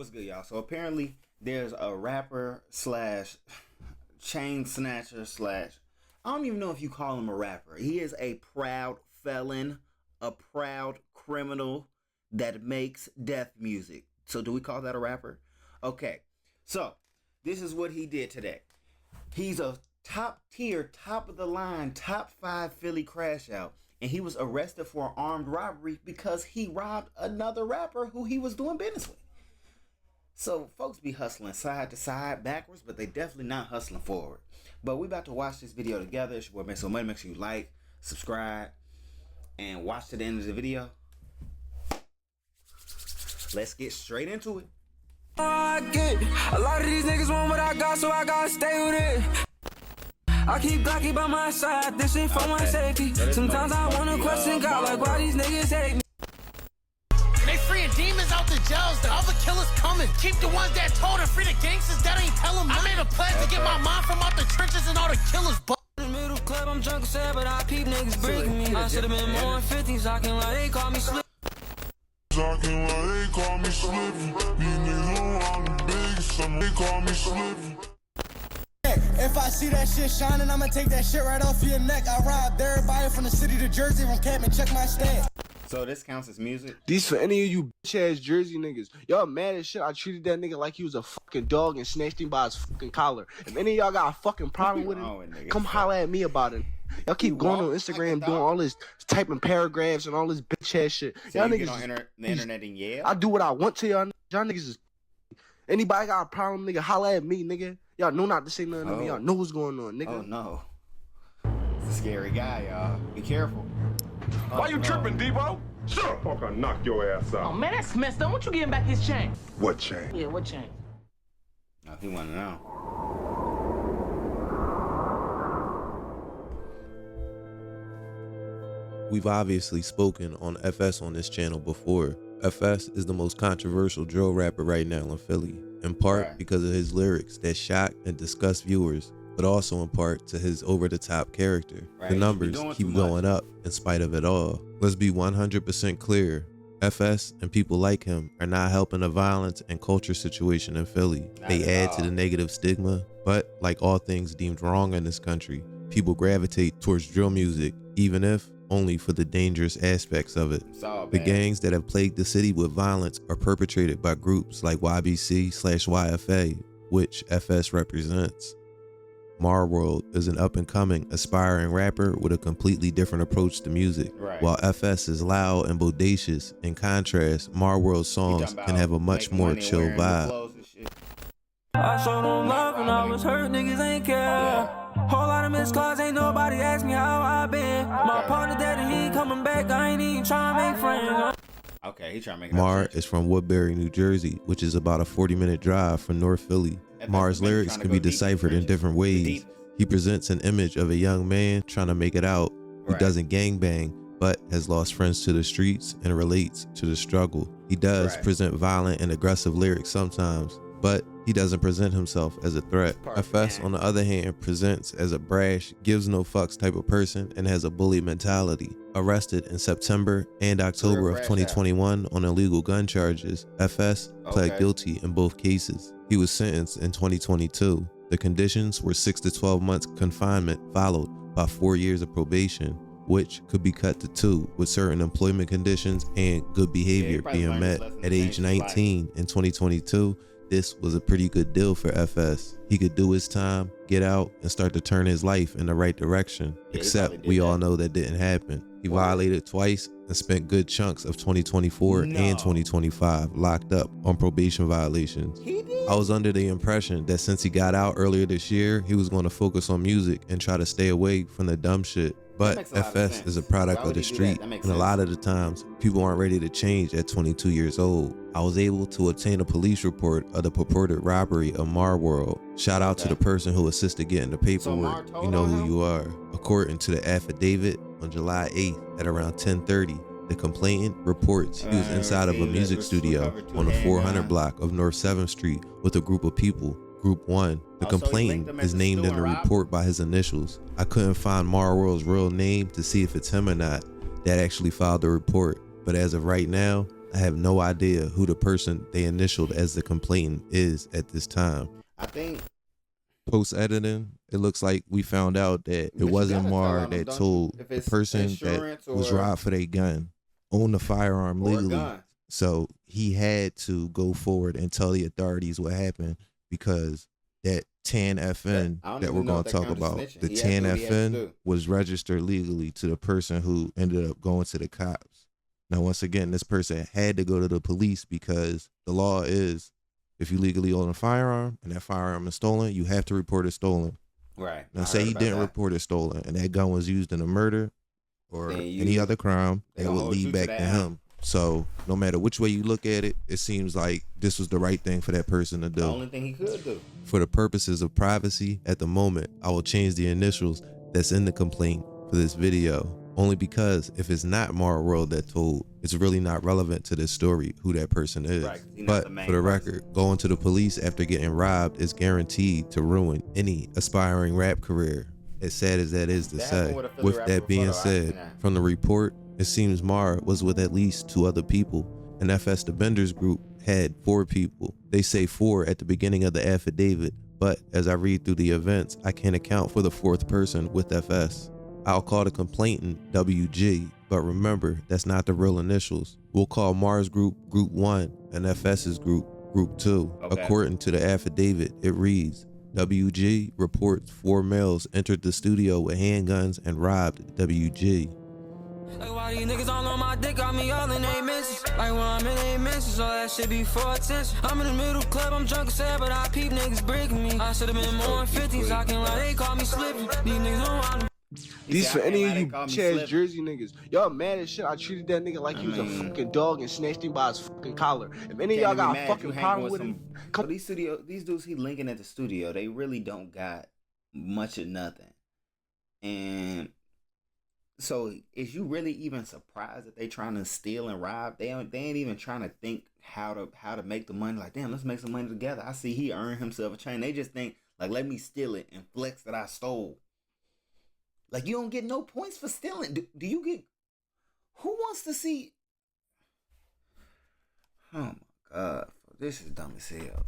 What's good, y'all? So apparently there's a rapper slash chain snatcher slash, I don't even know if you call him a rapper. He is a proud felon, a proud criminal that makes death music. So do we call that a rapper? Okay, so this is what he did today. He's a top tier, top of the line, top 5 Philly crash out. And he was arrested for an armed robbery because he robbed another rapper who he was doing business with. So folks be hustling side to side, backwards, but they definitely not hustling forward. But we about to watch this video together. It's your boy MasoMoney. Make sure you like, subscribe, and watch to the end of the video. Let's get straight into it. I get a lot of these niggas want what I got, so I gotta stay with it. I keep Glocky by my side, this shit for my safety. Sometimes I wanna question God, like why these niggas hate me. They freeing demons out the jails, the other killers coming. Keep the ones that told and free the gangsters that ain't tell them. I made a pledge to get my mom from out the trenches and all the killers. In the middle club, I'm drunk and sad, but I peep niggas breaking me. I should've been more in 50s, I can lie, they call me slip. Talking while they call me slippy. These niggas around the big summer, they call me slippy. If I see that shit shining, I'ma take that shit right off your neck. I robbed everybody from the city to Jersey, from Camp and check my stand. So this counts as music? These for any of you bitch ass Jersey niggas. Y'all mad as shit. I treated that nigga like he was a fucking dog and snatched him by his fucking collar. If any of y'all got a fucking problem with it, come holler at me about it. Y'all keep going on Instagram doing all this, typing paragraphs and all this bitch ass shit. So y'all you niggas get on the internet and yeah? I do what I want to y'all. Y'all niggas is. Anybody got a problem, nigga, holler at me, nigga. Y'all know not to say nothing to me. Y'all know what's going on, nigga. Oh no. It's a scary guy, y'all. Be careful. Why you tripping, Debo? Shut up, fuck, I'll knock your ass out. Oh man, that's messed up. Won't you give him back his chain? What chain? Yeah, what chain? Oh, he wanna know. We've obviously spoken on FS on this channel before. FS is the most controversial drill rapper right now in Philly, in part because of his lyrics that shock and disgust viewers, but also in part to his over-the-top character. The numbers keep going up in spite of it all. Let's be 100% clear. FS and people like him are not helping the violence and culture situation in Philly. They add to the negative stigma, but like all things deemed wrong in this country, people gravitate towards drill music, even if only for the dangerous aspects of it. The gangs that have plagued the city with violence are perpetrated by groups like YBC/YFA, which FS represents. Marworld is an up-and-coming, aspiring rapper with a completely different approach to music. While FS is loud and bodacious, in contrast, Marworld's songs can have a much more chill vibe. I showed them love when I was hurt, niggas ain't care. Whole lot of missed calls, ain't nobody ask me how I been. My partner dead and he ain't coming back, I ain't even trying to make friends. Okay, he trying to make Mar is from Woodbury, New Jersey, which is about a 40-minute drive from North Philly. Mar's lyrics can be deciphered in different ways. He presents an image of a young man trying to make it out, who doesn't gangbang, but has lost friends to the streets and relates to the struggle. He does present violent and aggressive lyrics sometimes, but he doesn't present himself as a threat. FS, on the other hand, presents as a brash, gives no fucks type of person and has a bully mentality. Arrested in September and October of 2021 on illegal gun charges, FS pled guilty in both cases. He was sentenced in 2022. The conditions were 6 to 12 months confinement, followed by 4 years of probation, which could be cut to 2 with certain employment conditions and good behavior being met. At age 19 in 2022, this was a pretty good deal for FS. He could do his time, get out, and start to turn his life in the right direction. Except we all know that didn't happen. He violated twice and spent good chunks of 2024 and 2025 locked up on probation violations. I was under the impression that since he got out earlier this year, he was going to focus on music and try to stay away from the dumb shit. But FS is a product of the street, and a lot of the times, people aren't ready to change at 22 years old. I was able to obtain a police report of the purported robbery of Marworld. Shout out to the person who assisted getting the paperwork. You know who you are. According to the affidavit, on July 8th at around 10:30, the complainant reports he was inside of a music studio on the 400 block of North 7th Street with a group of people. Group 1, the complainant is named in the report by his initials. I couldn't find Marworld's real name to see if it's him or not that actually filed the report, but as of right now, I have no idea who the person they initialed as the complainant is at this time. I think post-editing, it looks like we found out that it wasn't Mar that told the person that was robbed for their gun owned the firearm legally. So he had to go forward and tell the authorities what happened, because that tan FN that we're going to talk about, the tan FN was registered legally to the person who ended up going to the cops. Now, once again, this person had to go to the police because the law is, if you legally own a firearm and that firearm is stolen, you have to report it stolen. Right. Now, say he didn't report it stolen and that gun was used in a murder or any other crime, that would lead back to him. So no matter which way you look at it, it seems like this was the right thing for that person to do. The only thing he could do. For the purposes of privacy, at the moment, I will change the initials that's in the complaint for this video. Only because if it's not Mara World that told, it's really not relevant to this story who that person is. Right, but for the record, going to the police after getting robbed is guaranteed to ruin any aspiring rap career, as sad as that is to say. With that being said, from the report, it seems Mara was with at least 2 other people, and FsDaBender's group had 4 people. They say 4 at the beginning of the affidavit, but as I read through the events, I can't account for the 4th person with FS. I'll call the complainant WG, but remember, that's not the real initials. We'll call Mars Group Group 1 and FS's group Group 2. Okay. According to the affidavit, it reads, WG reports 4 males entered the studio with handguns and robbed WG. Like why these niggas all on my dick, got me all in they misses. Like when I'm in they misses, all that shit be for attention. I'm in the middle club, I'm drunk and sad, but I peep niggas breaking me. I should've been more in 50s, I can't lie, they call me slipping. These niggas don't want. These for any of you Chaz Jersey niggas. Y'all mad as shit. I treated that nigga like he was a fucking dog and snatched him by his fucking collar. If any of y'all got a fucking problem with him, these dudes he linking at the studio, they really don't got much of nothing. And so is you really even surprised that they trying to steal and rob? They ain't even trying to think how to make the money. Like, damn, let's make some money together. I see he earned himself a chain. They just think, like, let me steal it and flex that I stole. Like, you don't get no points for stealing. Do you get... Who wants to see... Oh, my God. This is dumb as hell.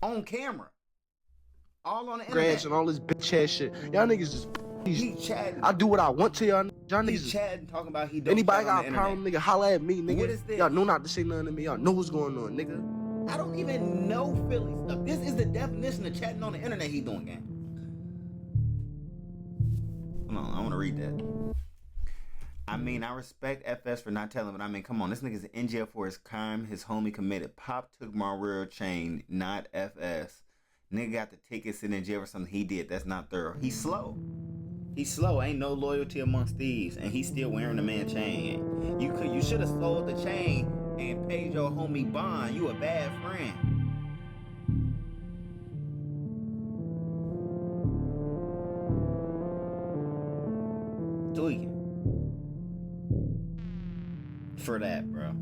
On camera. All on the internet. Grants and all this bitch ass shit. Y'all niggas just... He chatting. I do what I want to y'all. Y'all niggas chatting, talking about he don't anybody got a problem, nigga, holla at me, nigga. What is this? Y'all know not to say nothing to me. Y'all know what's going on, nigga. I don't even know Philly stuff. This is the definition of chatting on the internet he doing, gang. Hold on, I want to read that. I mean, I respect FS for not telling, but I mean, come on. This nigga's in jail for his crime his homie committed. Pop took my real chain, not FS. Nigga got the ticket sitting in jail for something he did. That's not thorough. He's slow. He's slow. Ain't no loyalty amongst thieves, and he's still wearing the man chain. You should have sold the chain and paid your homie bond. You a bad friend. Tweaking. For that, bro.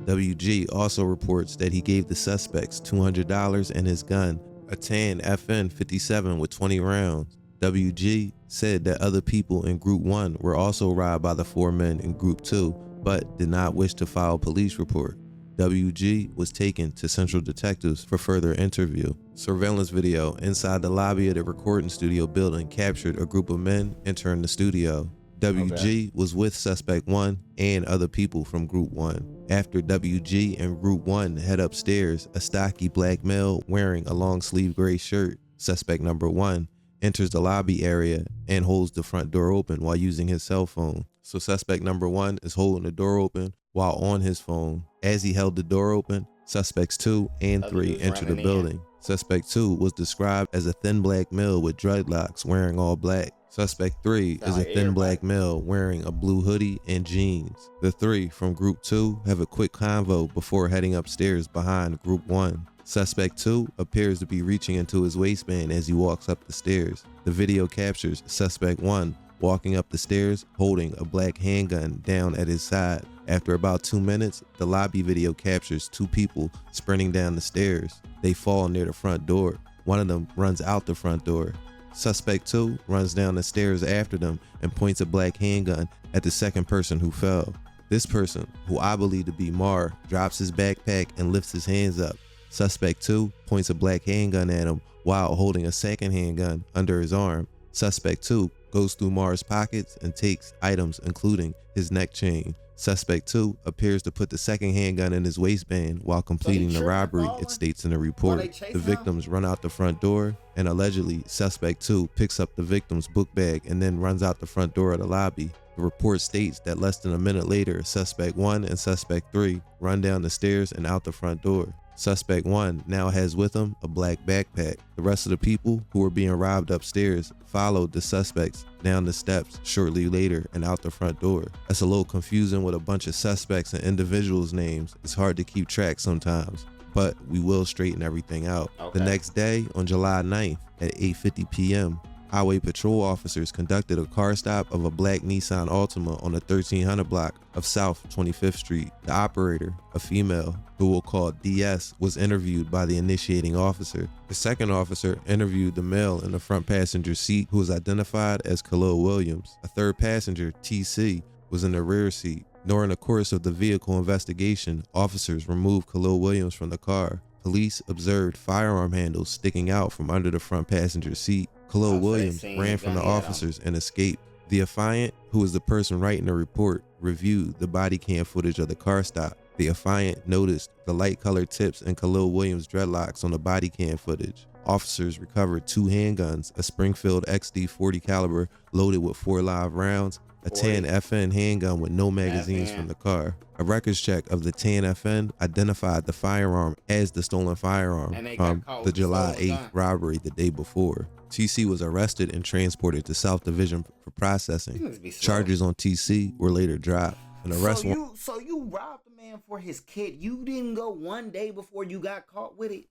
WG also reports that he gave the suspects $200 and his gun, a tan FN 57 with 20 rounds. WG said that other people in Group 1 were also robbed by the 4 men in Group 2, but did not wish to file a police report. WG was taken to Central Detectives for further interview. Surveillance video inside the lobby of the recording studio building captured a group of men entering the studio. WG was with Suspect 1 and other people from Group 1. After WG and Group 1 head upstairs, a stocky black male wearing a long sleeve gray shirt, Suspect number 1, enters the lobby area and holds the front door open while using his cell phone. So Suspect number 1 is holding the door open while on his phone. As he held the door open, Suspects 2 and 3 entered the building. Suspect 2 was described as a thin black male with dreadlocks wearing all black. Suspect 3 is a thin black male wearing a blue hoodie and jeans. The 3 from Group 2 have a quick convo before heading upstairs behind Group 1. Suspect 2 appears to be reaching into his waistband as he walks up the stairs. The video captures Suspect 1 walking up the stairs holding a black handgun down at his side. After about 2 minutes, the lobby video captures 2 people sprinting down the stairs. They fall near the front door. One of them runs out the front door. Suspect 2 runs down the stairs after them and points a black handgun at the second person who fell. This person, who I believe to be Mar, drops his backpack and lifts his hands up. Suspect 2 points a black handgun at him while holding a second handgun under his arm. Suspect 2 goes through Mar's pockets and takes items including his neck chain. Suspect 2 appears to put the second handgun in his waistband while completing the robbery, it states in the report. The victims run out the front door, and allegedly Suspect 2 picks up the victim's book bag and then runs out the front door of the lobby. The report states that less than a minute later, Suspect 1 and Suspect 3 run down the stairs and out the front door. Suspect 1 now has with him a black backpack. The rest of the people who were being robbed upstairs followed the suspects down the steps shortly later and out the front door. That's a little confusing with a bunch of suspects and individuals' names. It's hard to keep track sometimes, but we will straighten everything out. The next day, on July 9th at 8:50 p.m., Highway patrol officers conducted a car stop of a black Nissan Altima on the 1300 block of South 25th Street. The operator, a female who we'll call DS, was interviewed by the initiating officer. The second officer interviewed the male in the front passenger seat, who was identified as Khalil Williams. A third passenger, TC, was in the rear seat. During the course of the vehicle investigation, officers removed Khalil Williams from the car. Police observed firearm handles sticking out from under the front passenger seat. Khalil Williams ran from the officers and escaped. The affiant, who was the person writing the report, reviewed the body cam footage of the car stop. The affiant noticed the light-colored tips in Khalil Williams' dreadlocks on the body cam footage. Officers recovered 2 handguns, a Springfield XD 40 caliber loaded with 4 live rounds, a tan FN handgun with no magazines from the car. A records check of the tan FN identified the firearm as the stolen firearm from the July 8th robbery the day before. TC was arrested and transported to South Division for processing. Charges on TC were later dropped. An arrest So you robbed a man for his kid. You didn't go one day before you got caught with it.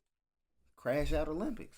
Crash Out Olympics.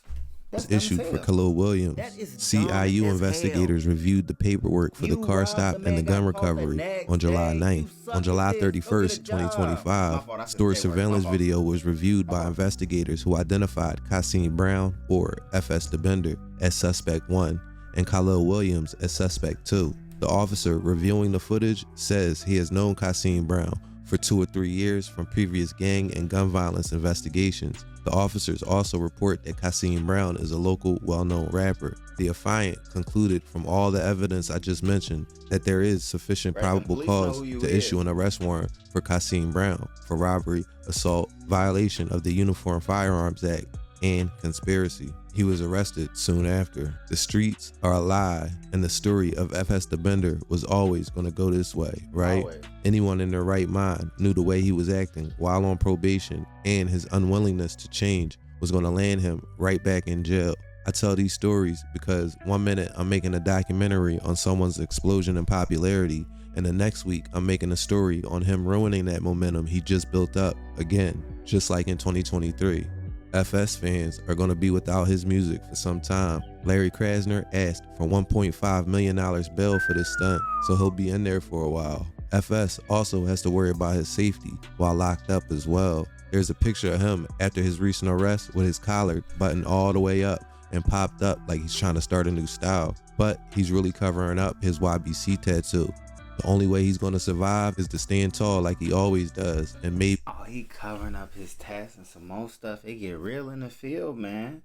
That's issued for Khalil Williams. CIU investigators reviewed the paperwork for the car stop and the gun recovery on July 9th. On July 31st, 2025, store surveillance video was reviewed by investigators who identified Kasim Brown, or FsDaBender, as Suspect 1 and Khalil Williams as Suspect 2. The officer reviewing the footage says he has known Kasim Brown for 2 or 3 years from previous gang and gun violence investigations. The officers also report that Kasim Brown is a local, well-known rapper. The affiant concluded from all the evidence I just mentioned that there is sufficient probable cause to issue an arrest warrant for Kasim Brown for robbery, assault, violation of the Uniform Firearms Act, and conspiracy. He was arrested soon after. The streets are a lie, and the story of FsDaBender was always going to go this way, right? Always. Anyone in their right mind knew the way he was acting while on probation and his unwillingness to change was going to land him right back in jail. I tell these stories because one minute I'm making a documentary on someone's explosion in popularity, and the next week I'm making a story on him ruining that momentum he just built up again, just like in 2023. FS fans are going to be without his music for some time. Larry Krasner asked for $1.5 million bail for this stunt, so he'll be in there for a while. FS also has to worry about his safety while locked up as well. There's a picture of him after his recent arrest with his collar buttoned all the way up and popped up like he's trying to start a new style, but he's really covering up his YBC tattoo. The only way he's going to survive is to stand tall like he always does, and maybe... Oh, he covering up his tats and some more stuff. It get real in the field, man.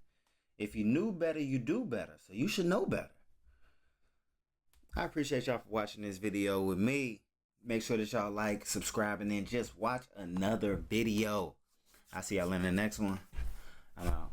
If you knew better, you do better. So you should know better. I appreciate y'all for watching this video with me. Make sure that y'all like, subscribe, and then just watch another video. I'll see y'all in the next one. I'm out.